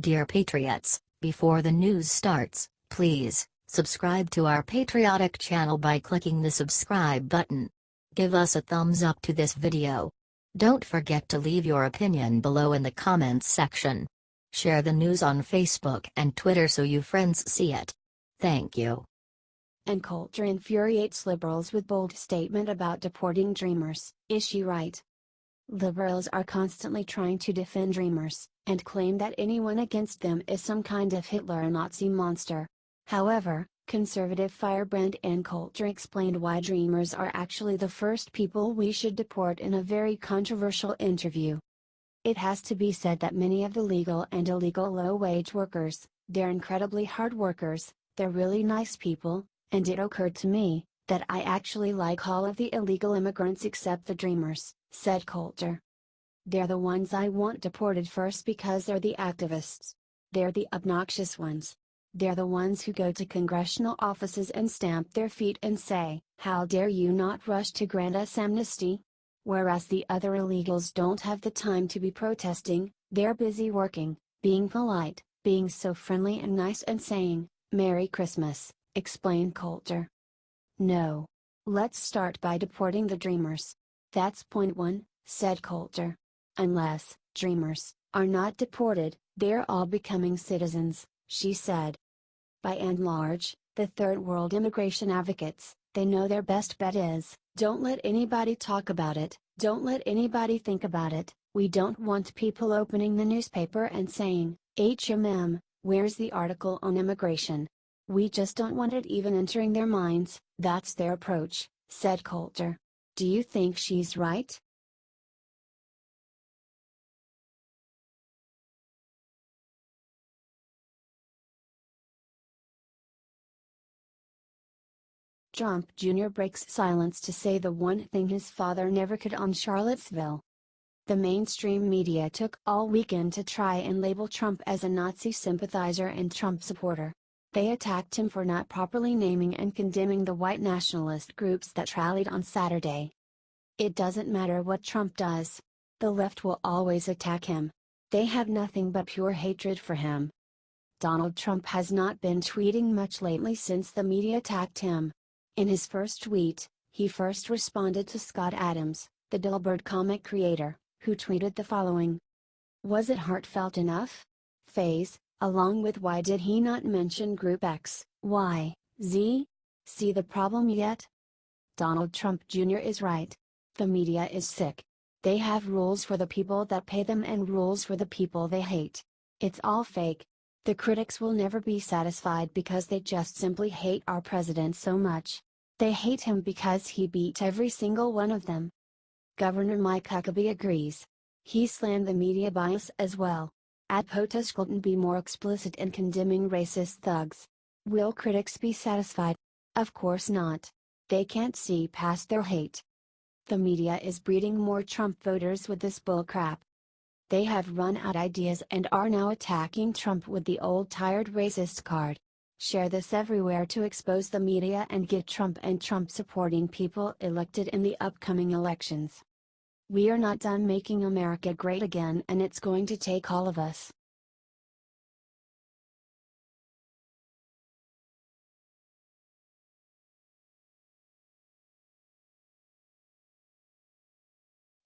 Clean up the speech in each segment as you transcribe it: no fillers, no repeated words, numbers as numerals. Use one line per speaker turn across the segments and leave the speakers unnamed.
Dear Patriots, before the news starts, please subscribe to our patriotic channel by clicking the subscribe button. Give us a thumbs up to this video. Don't forget to leave your opinion below in the comments section. Share the news on Facebook and Twitter so you friends see it. Thank you.
Ann Coulter infuriates liberals with bold statement about deporting Dreamers. Is she right? Liberals are constantly trying to defend Dreamers, and claim that anyone against them is some kind of Hitler or Nazi monster. However, conservative firebrand Ann Coulter explained why Dreamers are actually the first people we should deport in a very controversial interview. It has to be said that many of the legal and illegal low-wage workers, they're incredibly hard workers, they're really nice people, and it occurred to me, that I actually like all of the illegal immigrants except the Dreamers, said Coulter. They're the ones I want deported first because they're the activists. They're the obnoxious ones. They're the ones who go to congressional offices and stamp their feet and say, "How dare you not rush to grant us amnesty?" Whereas the other illegals don't have the time to be protesting, they're busy working, being polite, being so friendly and nice and saying, "Merry Christmas," explained Coulter. No. Let's start by deporting the Dreamers. That's point one, said Coulter. Unless Dreamers are not deported, they're all becoming citizens, she said. By and large, the third world immigration advocates, they know their best bet is, don't let anybody talk about it, don't let anybody think about it. We don't want people opening the newspaper and saying, where's the article on immigration? We just don't want it even entering their minds. That's their approach, said Coulter. Do you think she's right? Trump Jr. breaks silence to say the one thing his father never could on Charlottesville. The mainstream media took all weekend to try and label Trump as a Nazi sympathizer and Trump supporter. They attacked him for not properly naming and condemning the white nationalist groups that rallied on Saturday. It doesn't matter what Trump does. The left will always attack him. They have nothing but pure hatred for him. Donald Trump has not been tweeting much lately since the media attacked him. In his first tweet, he first responded to Scott Adams, the Dilbert comic creator, who tweeted the following. Was it heartfelt enough? Phase, along with why did he not mention Group X, Y, Z? See the problem yet? Donald Trump Jr. is right. The media is sick. They have rules for the people that pay them and rules for the people they hate. It's all fake. The critics will never be satisfied because they just simply hate our president so much. They hate him because he beat every single one of them. Governor Mike Huckabee agrees. He slammed the media bias as well. POTUS couldn't be more explicit in condemning racist thugs. Will critics be satisfied? Of course not. They can't see past their hate. The media is breeding more Trump voters with this bullcrap. They have run out ideas and are now attacking Trump with the old tired racist card. Share this everywhere to expose the media and get Trump and Trump supporting people elected in the upcoming elections. We are not done making America great again, and it's going to take all of us.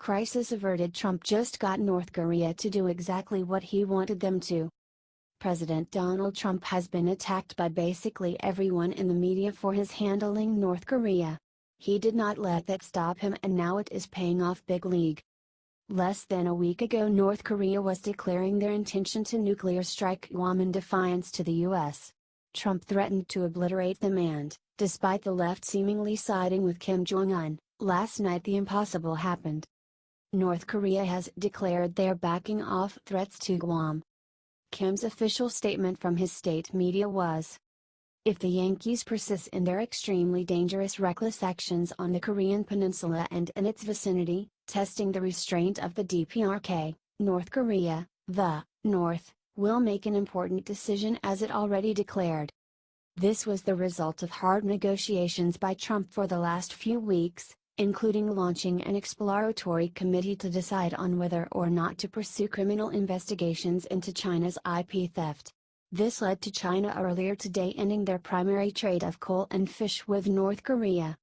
Crisis averted. Trump just got North Korea to do exactly what he wanted them to. President Donald Trump has been attacked by basically everyone in the media for his handling North Korea. He did not let that stop him, and now it is paying off big league. Less than a week ago, North Korea was declaring their intention to nuclear strike Guam in defiance to the U.S. Trump threatened to obliterate them, and, despite the left seemingly siding with Kim Jong-un, last night the impossible happened. North Korea has declared they are backing off threats to Guam. Kim's official statement from his state media was, if the Yankees persist in their extremely dangerous reckless actions on the Korean peninsula and in its vicinity, testing the restraint of the DPRK, North Korea, the North, will make an important decision as it already declared. This was the result of hard negotiations by Trump for the last few weeks, including launching an exploratory committee to decide on whether or not to pursue criminal investigations into China's IP theft. This led to China earlier today ending their primary trade of coal and fish with North Korea.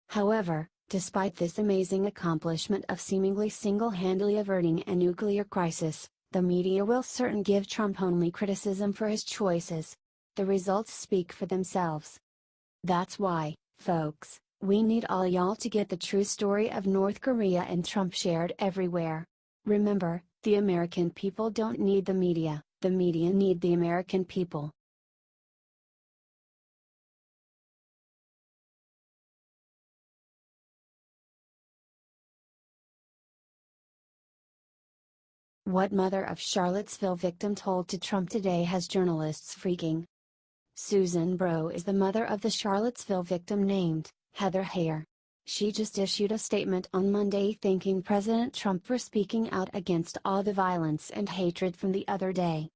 However, despite this amazing accomplishment of seemingly single-handedly averting a nuclear crisis, the media will certainly give Trump only criticism for his choices. The results speak for themselves. That's why, folks, we need all y'all to get the true story of North Korea and Trump shared everywhere. Remember, the American people don't need the media need the American people. What mother of Charlottesville victim told to Trump today has journalists freaking. Susan Bro is the mother of the Charlottesville victim named Heather Heyer. She just issued a statement on Monday thanking President Trump for speaking out against all the violence and hatred from the other day.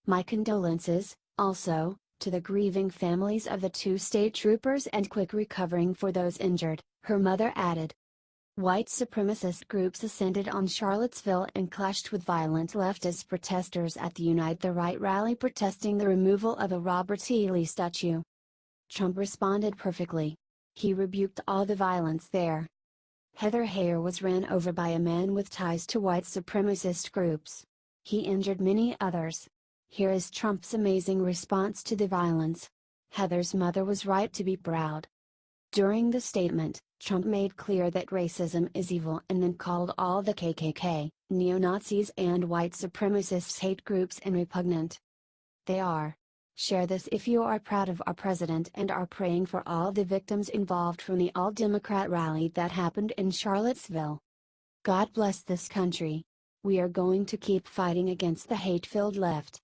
My condolences, also, to the grieving families of the two state troopers and quick recovering for those injured, her mother added. White supremacist groups ascended on Charlottesville and clashed with violent leftist protesters at the Unite the Right rally protesting the removal of a Robert E. Lee statue. Trump responded perfectly. He rebuked all the violence there. Heather Heyer was ran over by a man with ties to white supremacist groups. He injured many others. Here is Trump's amazing response to the violence. Heather's mother was right to be proud. During the statement, Trump made clear that racism is evil and then called all the KKK, neo-Nazis and white supremacists hate groups and repugnant. They are. Share this if you are proud of our president and are praying for all the victims involved from the all-Democrat rally that happened in Charlottesville. God bless this country. We are going to keep fighting against the hate-filled left.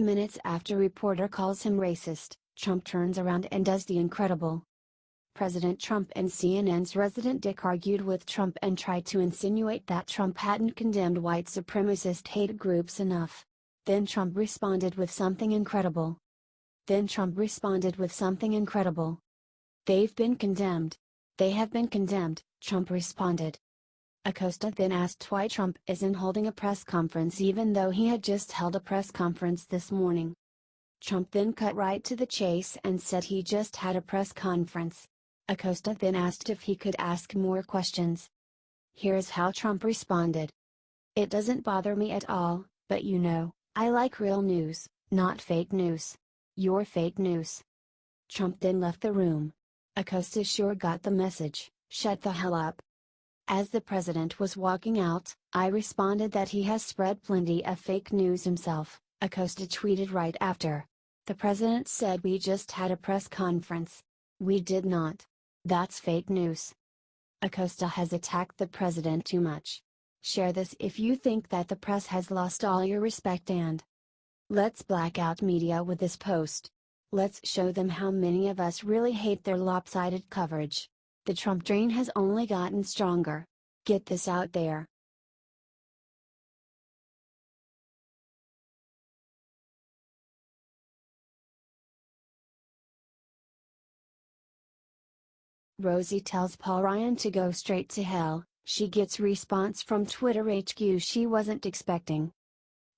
Minutes after reporter calls him racist, Trump turns around and does the incredible. President Trump and CNN's resident Dick argued with Trump and tried to insinuate that Trump hadn't condemned white supremacist hate groups enough. Then Trump responded with something incredible. They've been condemned. They have been condemned, Trump responded. Acosta then asked why Trump isn't holding a press conference even though he had just held a press conference this morning. Trump then cut right to the chase and said he just had a press conference. Acosta then asked if he could ask more questions. Here's how Trump responded. It doesn't bother me at all, but you know, I like real news, not fake news. You're fake news. Trump then left the room. Acosta sure got the message, shut the hell up. As the president was walking out, I responded that he has spread plenty of fake news himself, Acosta tweeted right after. The president said we just had a press conference. We did not. That's fake news. Acosta has attacked the president too much. Share this if you think that the press has lost all your respect and let's black out media with this post. Let's show them how many of us really hate their lopsided coverage. The Trump drain has only gotten stronger. Get this out there. Rosie tells Paul Ryan to go straight to hell. She gets response from Twitter HQ she wasn't expecting.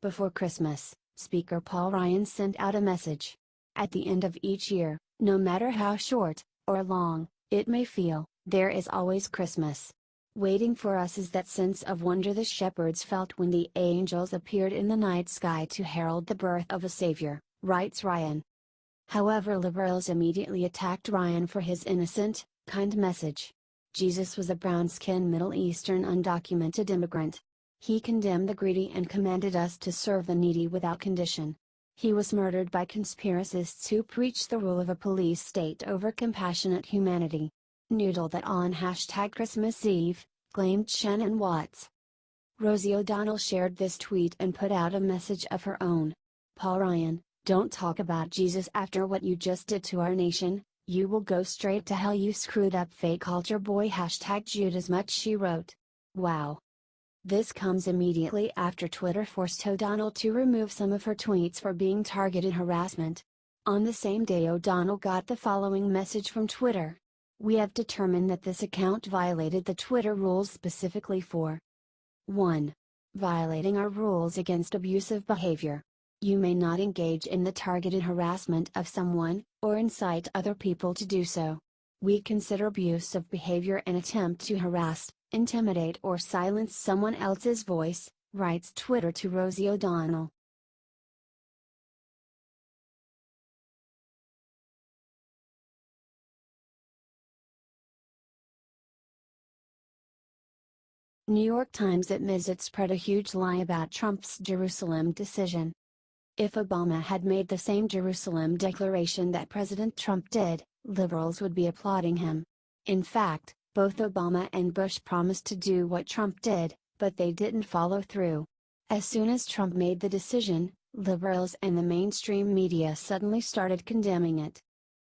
Before Christmas, Speaker Paul Ryan sent out a message. At the end of each year, no matter how short or long it may feel, there is always Christmas. Waiting for us is that sense of wonder the shepherds felt when the angels appeared in the night sky to herald the birth of a savior, writes Ryan. However, liberals immediately attacked Ryan for his innocent, kind message. Jesus was a brown-skinned Middle Eastern undocumented immigrant. He condemned the greedy and commanded us to serve the needy without condition. He was murdered by conspiracists who preach the rule of a police state over compassionate humanity. Noodle that on #Christmas Eve, claimed Shannon Watts. Rosie O'Donnell shared this tweet and put out a message of her own. Paul Ryan, don't talk about Jesus after what you just did to our nation, you will go straight to hell you screwed up fake altar boy #Judas much she wrote. Wow. This comes immediately after Twitter forced O'Donnell to remove some of her tweets for being targeted harassment. On the same day, O'Donnell got the following message from Twitter. "We have determined that this account violated the Twitter rules specifically for 1. Violating our rules against abusive behavior. You may not engage in the targeted harassment of someone, or incite other people to do so. We consider abusive behavior an attempt to harass, intimidate or silence someone else's voice," writes Twitter to Rosie O'Donnell. New York Times admits it spread a huge lie about Trump's Jerusalem decision. If Obama had made the same Jerusalem declaration that President Trump did, liberals would be applauding him. In fact, both Obama and Bush promised to do what Trump did, but they didn't follow through. As soon as Trump made the decision, liberals and the mainstream media suddenly started condemning it.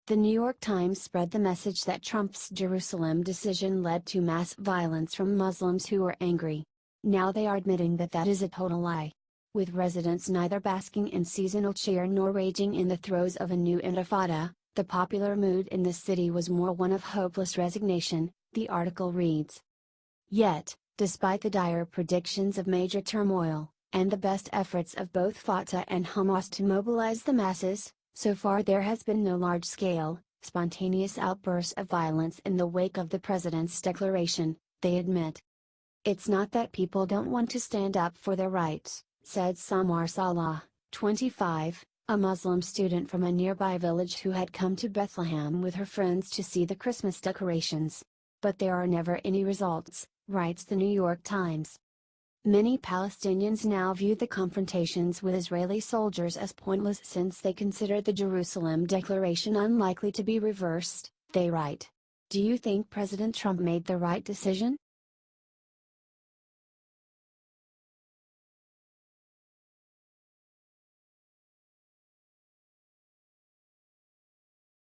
The New York Times spread the message that Trump's Jerusalem decision led to mass violence from Muslims who were angry. Now they are admitting that that is a total lie. With residents neither basking in seasonal cheer nor raging in the throes of a new intifada, the popular mood in the city was more one of hopeless resignation, the article reads. Yet, despite the dire predictions of major turmoil, and the best efforts of both Fatah and Hamas to mobilize the masses, so far there has been no large-scale, spontaneous outburst of violence in the wake of the president's declaration, they admit. It's not that people don't want to stand up for their rights, said Samar Salah, 25, a Muslim student from a nearby village who had come to Bethlehem with her friends to see the Christmas decorations. But there are never any results, writes the New York Times. Many Palestinians now view the confrontations with Israeli soldiers as pointless since they consider the Jerusalem Declaration unlikely to be reversed, they write. Do you think President Trump made the right decision?